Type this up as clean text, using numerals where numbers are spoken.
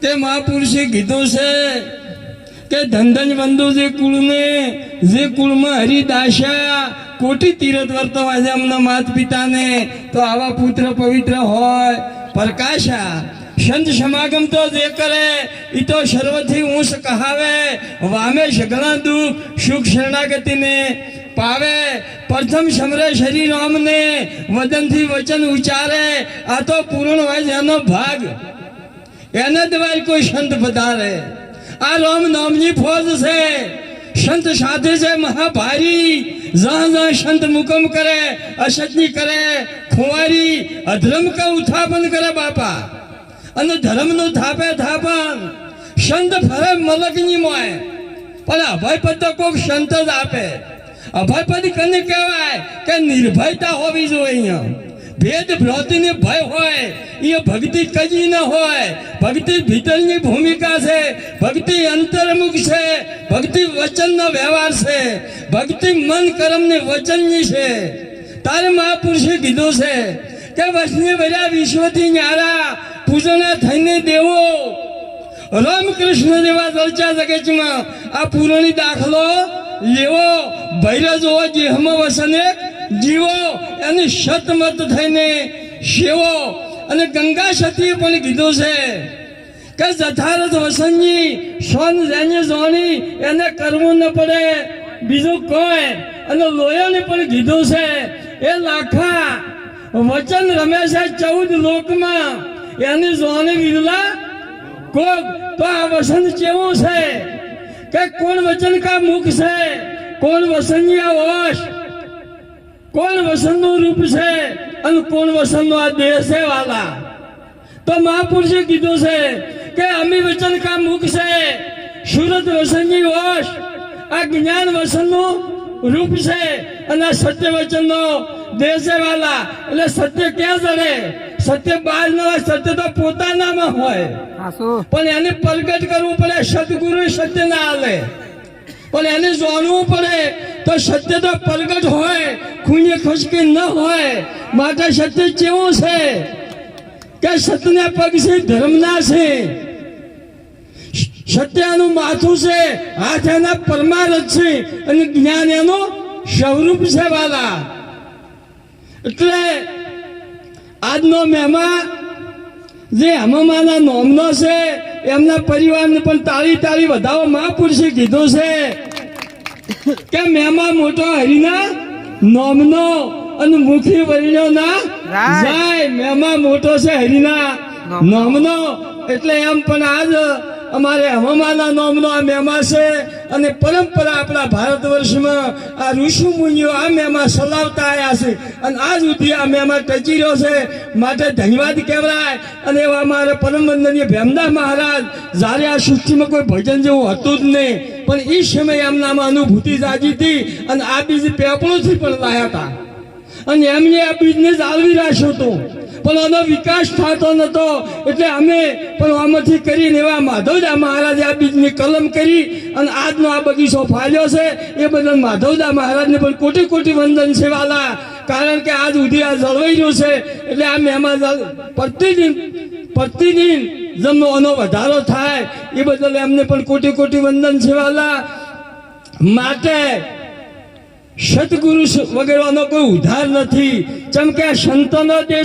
તે મહાપુરુષે કીધું છે કે ધનધન બંધુ જે કુળને જે કુળમાં હરિદાસ્યા કોટી તીરથ વર્તવા છે એમના માત પિતાને તો આવા પુત્ર પવિત્ર હોય પ્રકાશા સંત સમાગમ તો જે કરે એ તો સર્વથી ઊંચ કહાવે વામે સઘળા દુઃખ સુખ શરણાગતિને પાવે પ્રથમ સમરે શરીર રામને વદનથી વચન ઉચ્ચારે આ તો પૂર્ણ હોય એનો ભાગ એના દ્વારા કોઈ સંત પધારે આ રામ નામની ફોજ છે સંત સાથે છે મહાભારી જहाँ जहाँ संत मुकम करे असतनी करे खुवारी अधर्म का उत्थापन करे बापा અને ધર્મનું થાપે થાપણ સંત ફરે મલકની મોય પણ અભયપદ તો કોઈક સંત જ આપે અભયપદ કને કહેવાય કે નિર્ભયતા હોવી જોઈએ ભેદ ભ્રાંતિને ભય હોય એ ભક્તિ કજી ન હોય ભક્તિ ભીતરની ભૂમિકા છે ભક્તિ અંતર્મુખ છે ભક્તિ વચનનો વ્યવહાર છે ભક્તિ મન કર્મની વચનની છે તારે મહાપુરુષે કીધું છે કે વસને બધા વિશ્વથી ન્યારા પૂજના થઈને દેવો રામકૃષ્ણ જેવા ચર્ચા જગતમાં આ પૂરણી દાખલો લેવો ભૈરજ હો જેહમાં વસને જીવો એની સતમત થઈને સેવો અને ગંગા સતીએ પણ કીધું છે કે જથારથ વસનજી સોન જેને જોણી એને કરવું ન પડે બીજું કોઈ અને લોયાને પણ કીધું છે એ લાખા વચન રમે છે 14 લોકમાં એની જોને વિરલા કોક તો આ વસન કેવું છે કે કોણ વચન કા મુખ છે કોણ વસનિયા હોશ કોણ વસનનું રૂપ છે અને કોણ વસનનો આ દેહ છે વાલા તો મહાપુરુષે કીધું છે કે અમી વચન કા મુખ છે સુરત વસનની હોશ આ જ્ઞાન વસનનું રૂપ છે અને સત્ય વચનનો દેહ છે વાલા એટલે સત્ય ક્યાં જડે સત્ય બહાર ન હોય સત્ય તો પોતાનામાં હોય પણ એને પ્રગટ કરવું પડે સદગુરુ સત્ય ના હાલે પણ એને જાણવું પડે તો સત્ય તો પ્રગટ હોય ખૂણે ખસકી ન હોય માટે સત્ય કેવું છે કે સત્યના પગ છે ધર્મના છે સત્યનું માથું છે હાથ એના પરમાર્થ છે અને જ્ઞાન એનું સ્વરૂપ છે વાલા એટલે આજનો મહેમાન જે હમમાના નોમનો છે એમના પરિવારને પણ તાળી તાળી વધાવો મહાપુરુષે કીધું છે કે મહેમાન મોટો હરિના નોમનો અને મુખી વર્ણ્યોના જાય મહેમાન મોટો છે હરિના નોમનો એટલે એમ પણ આજ અમારે હમમાના નોમનો આ મહેમાન છે અને પરંપરા આપણા ભારત વર્ષમાં આ ઋષિ મુનિઓ આ મહેમાન ચલાવતા આવ્યા છે અને આજ સુધી આ મહેમાન ટચી રહ્યો છે માટે ધન્યવાદ કહેવાય અને એવા અમારા પરમ વંદનીય ભેમદા મહારાજ જ્યારે આ સૃષ્ટિમાં કોઈ ભજન જેવું હતું જ નહીં પણ એ સમયે એમનામાં અનુભૂતિ જાગી હતી અને આ બીજ પેપળોથી પણ લાયા હતા અને એમને આ બીજને જાળવી રાખ્યો હતો પણ એનો વિકાસ થતો નતો એટલે અમે પણ આમાંથી કરીને એવા માધવદા મહારાજે આ બીજની કલમ કરી અને આજનો આ બગીચો ફાલ્યો છે એ બદલ માધવદા મહારાજને પણ કોટી કોટી વંદન છે વાલા કારણ કે આજ સુધી આ જળવાઈ રહ્યું છે એટલે આ મહેમાન પ્રતિદિન જેમનો એનો વધારો થાય એ બદલ એમને પણ કોટી કોટી વંદન છે વાલા માટે સદગુરુ વગેરેનો કોઈ ઉધાર નથી ચમ કે સંતોનો દેશ